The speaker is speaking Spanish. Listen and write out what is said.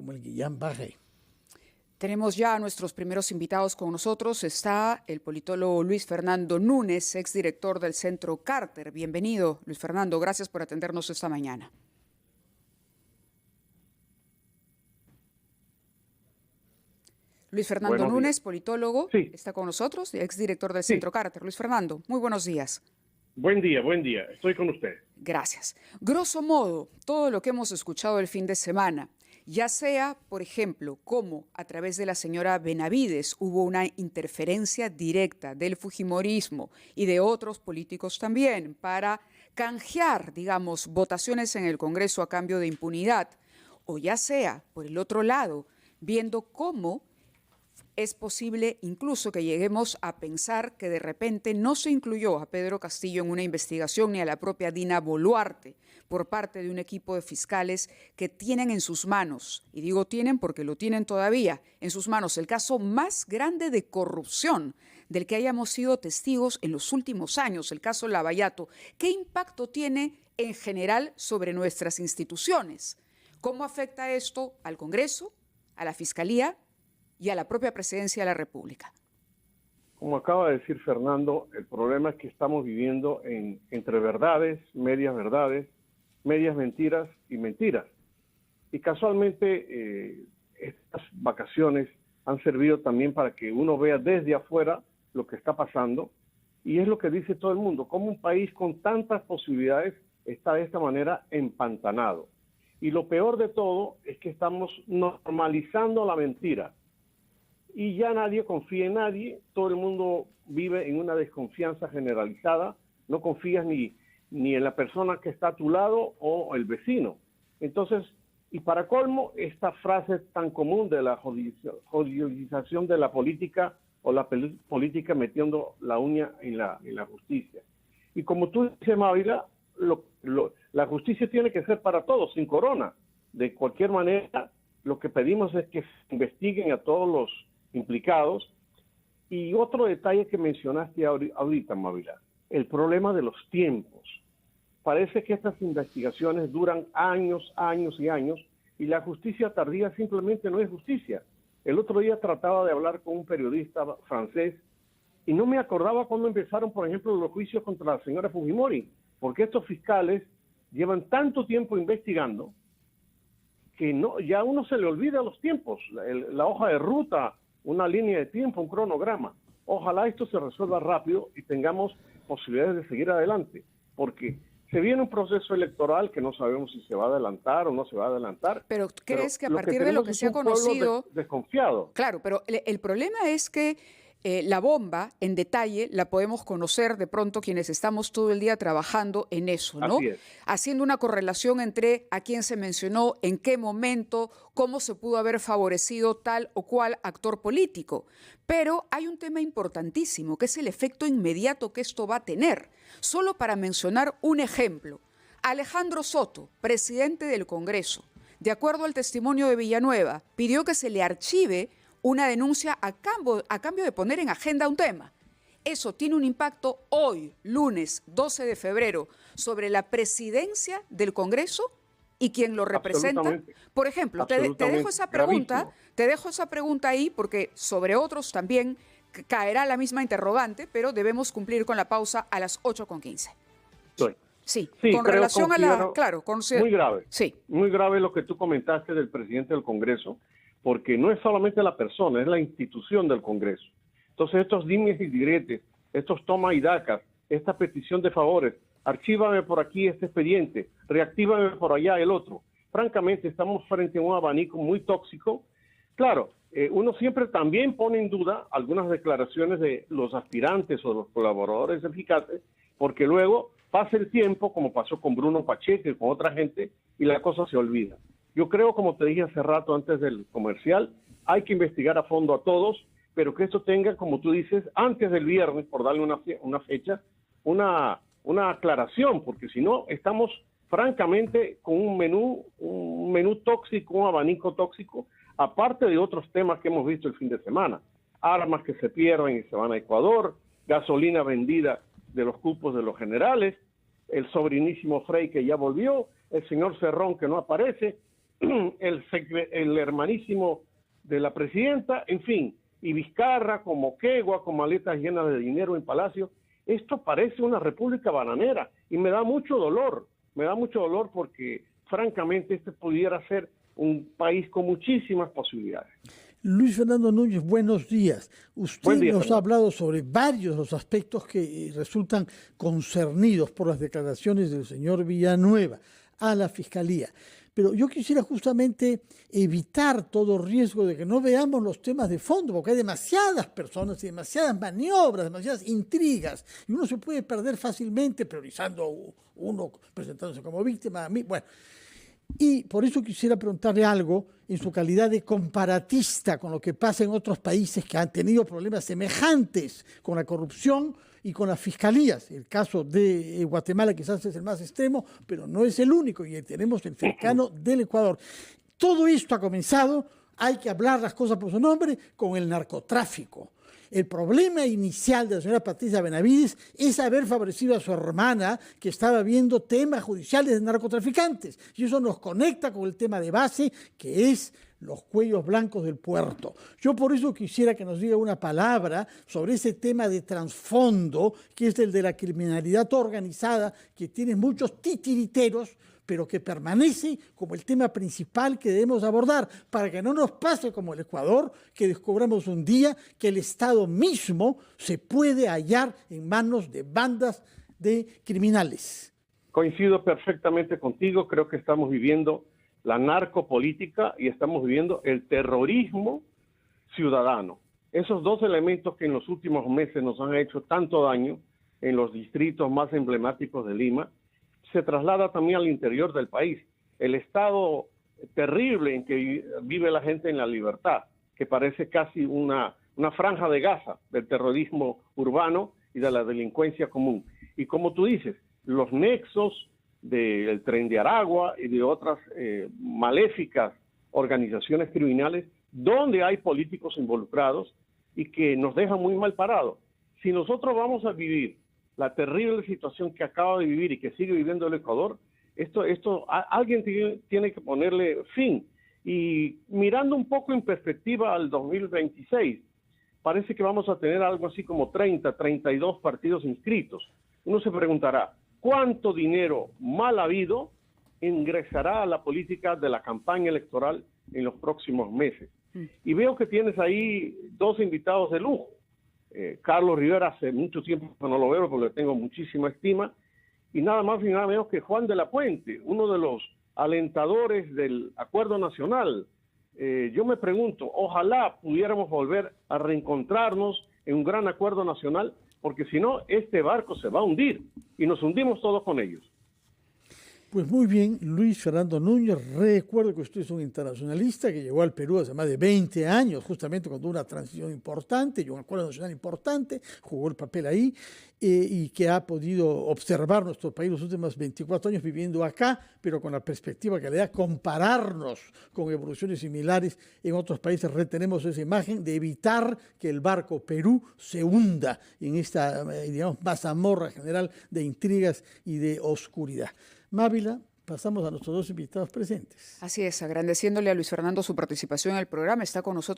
como el Guillain-Barré. Tenemos ya a nuestros primeros invitados con nosotros. Está el politólogo Luis Fernando Núñez, exdirector del Centro Carter. Bienvenido, Luis Fernando. Gracias por atendernos esta mañana. Luis Fernando Núñez, politólogo, sí, está con nosotros, exdirector del Centro Carter. Luis Fernando, muy buenos días. Buen día, estoy con usted. Gracias. Grosso modo, todo lo que hemos escuchado el fin de semana, ya sea, por ejemplo, cómo a través de la señora Benavides hubo una interferencia directa del fujimorismo y de otros políticos también para canjear, digamos, votaciones en el Congreso a cambio de impunidad, o ya sea, por el otro lado, viendo cómo es posible incluso que lleguemos a pensar que de repente no se incluyó a Pedro Castillo en una investigación ni a la propia Dina Boluarte por parte de un equipo de fiscales que tienen en sus manos, y digo tienen porque lo tienen todavía, en sus manos el caso más grande de corrupción del que hayamos sido testigos en los últimos años, el caso Lavallato. ¿Qué impacto tiene en general sobre nuestras instituciones? ¿Cómo afecta esto al Congreso, a la Fiscalía y a la propia Presidencia de la República? Como acaba de decir Fernando, el problema es que estamos viviendo entre verdades, medias mentiras y mentiras. Y casualmente estas vacaciones han servido también para que uno vea desde afuera lo que está pasando, y es lo que dice todo el mundo, como un país con tantas posibilidades está de esta manera empantanado. Y lo peor de todo es que estamos normalizando la mentira. Y ya nadie confía en nadie, todo el mundo vive en una desconfianza generalizada, no confías ni en la persona que está a tu lado o el vecino. Entonces, y para colmo, esta frase tan común de la judicialización de la política o la política metiendo la uña en la justicia. Y como tú dices, Mávila, la justicia tiene que ser para todos, sin corona. De cualquier manera, lo que pedimos es que se investiguen a todos los implicados. Y otro detalle que mencionaste ahorita, Mávila, el problema de los tiempos. Parece que estas investigaciones duran años y la justicia tardía simplemente no es justicia. El otro día trataba de hablar con un periodista francés y no me acordaba cuándo empezaron, por ejemplo, los juicios contra la señora Fujimori, porque estos fiscales llevan tanto tiempo investigando que ya uno se le olvida los tiempos, la hoja de ruta, una línea de tiempo, un cronograma. Ojalá esto se resuelva rápido y tengamos posibilidades de seguir adelante, porque se viene un proceso electoral que no sabemos si se va a adelantar o no se va a adelantar. Pero ¿crees que a partir de lo que se ha conocido... desconfiado. Claro, pero el problema es que la bomba, en detalle, la podemos conocer de pronto quienes estamos todo el día trabajando en eso, ¿no? Así es. Haciendo una correlación entre a quién se mencionó, en qué momento, cómo se pudo haber favorecido tal o cual actor político. Pero hay un tema importantísimo, que es el efecto inmediato que esto va a tener. Solo para mencionar un ejemplo, Alejandro Soto, presidente del Congreso, de acuerdo al testimonio de Villanueva, pidió que se le archive una denuncia a cambio de poner en agenda un tema. Eso tiene un impacto hoy, lunes 12 de febrero, sobre la presidencia del Congreso y quien lo representa. Por ejemplo, te dejo esa pregunta, ahí porque sobre otros también caerá la misma interrogante, pero debemos cumplir con la pausa a las 8:15. Sí, con relación a la... Claro, muy grave. Sí. Muy grave lo que tú comentaste del presidente del Congreso, porque no es solamente la persona, es la institución del Congreso. Entonces estos dimes y diretes, estos toma y dacas, esta petición de favores, archívame por aquí este expediente, reactívame por allá el otro. Francamente estamos frente a un abanico muy tóxico. Claro, uno siempre también pone en duda algunas declaraciones de los aspirantes o los colaboradores eficaces, porque luego pasa el tiempo, como pasó con Bruno Pacheco y con otra gente, y la cosa se olvida. Yo creo, como te dije hace rato antes del comercial, hay que investigar a fondo a todos, pero que esto tenga, como tú dices, antes del viernes, por darle una fecha, una aclaración, porque si no, estamos francamente con un menú tóxico, un abanico tóxico, aparte de otros temas que hemos visto el fin de semana. Armas que se pierden y se van a Ecuador, gasolina vendida de los cupos de los generales, el sobrinísimo Frey que ya volvió, el señor Cerrón que no aparece. el hermanísimo de la presidenta, en fin, y Vizcarra con Moquegua, con maletas llenas de dinero en Palacio. Esto parece una república bananera y me da mucho dolor porque francamente este pudiera ser un país con muchísimas posibilidades. Luis Fernando Núñez, buenos días. Usted nos ha hablado sobre varios de los aspectos que resultan concernidos por las declaraciones del señor Villanueva a la Fiscalía. Pero yo quisiera justamente evitar todo riesgo de que no veamos los temas de fondo, porque hay demasiadas personas y demasiadas maniobras, demasiadas intrigas, y uno se puede perder fácilmente priorizando uno, presentándose como víctima. Bueno, y por eso quisiera preguntarle algo en su calidad de comparatista con lo que pasa en otros países que han tenido problemas semejantes con la corrupción y con las fiscalías. El caso de Guatemala quizás es el más extremo, pero no es el único, y tenemos el cercano del Ecuador. Todo esto ha comenzado, hay que hablar las cosas por su nombre, con el narcotráfico. El problema inicial de la señora Patricia Benavides es haber favorecido a su hermana que estaba viendo temas judiciales de narcotraficantes. Y eso nos conecta con el tema de base, que es los cuellos blancos del puerto. Yo por eso quisiera que nos diga una palabra sobre ese tema de trasfondo, que es el de la criminalidad organizada, que tiene muchos titiriteros, pero que permanece como el tema principal que debemos abordar, para que no nos pase como el Ecuador, que descubramos un día que el Estado mismo se puede hallar en manos de bandas de criminales. Coincido perfectamente contigo, creo que estamos viviendo la narcopolítica y estamos viviendo el terrorismo ciudadano. Esos dos elementos que en los últimos meses nos han hecho tanto daño en los distritos más emblemáticos de Lima, se traslada también al interior del país. El estado terrible en que vive la gente en la libertad, que parece casi una franja de Gaza del terrorismo urbano y de la delincuencia común. Y como tú dices, los nexos del Tren de Aragua y de otras maléficas organizaciones criminales donde hay políticos involucrados y que nos dejan muy mal parados. Si nosotros vamos a vivir la terrible situación que acaba de vivir y que sigue viviendo el Ecuador, alguien tiene que ponerle fin. Y mirando un poco en perspectiva al 2026, parece que vamos a tener algo así como 32 partidos inscritos. Uno se preguntará, ¿cuánto dinero mal habido ingresará a la política de la campaña electoral en los próximos meses? Y veo que tienes ahí dos invitados de lujo. Carlos Rivera, hace mucho tiempo que no lo veo porque le tengo muchísima estima, y nada más y nada menos que Juan de la Puente, uno de los alentadores del Acuerdo Nacional. Yo me pregunto, ojalá pudiéramos volver a reencontrarnos en un gran acuerdo nacional, porque si no, este barco se va a hundir y nos hundimos todos con ellos. Pues muy bien, Luis Fernando Núñez, recuerdo que usted es un internacionalista que llegó al Perú hace más de 20 años, justamente cuando hubo una transición importante y un acuerdo nacional importante, jugó el papel ahí, y que ha podido observar nuestro país los últimos 24 años viviendo acá, pero con la perspectiva que le da compararnos con evoluciones similares en otros países. Retenemos esa imagen de evitar que el barco Perú se hunda en esta, digamos, mazamorra general de intrigas y de oscuridad. Mávila, pasamos a nuestros dos invitados presentes. Así es, agradeciéndole a Luis Fernando su participación en el programa. Está con nosotros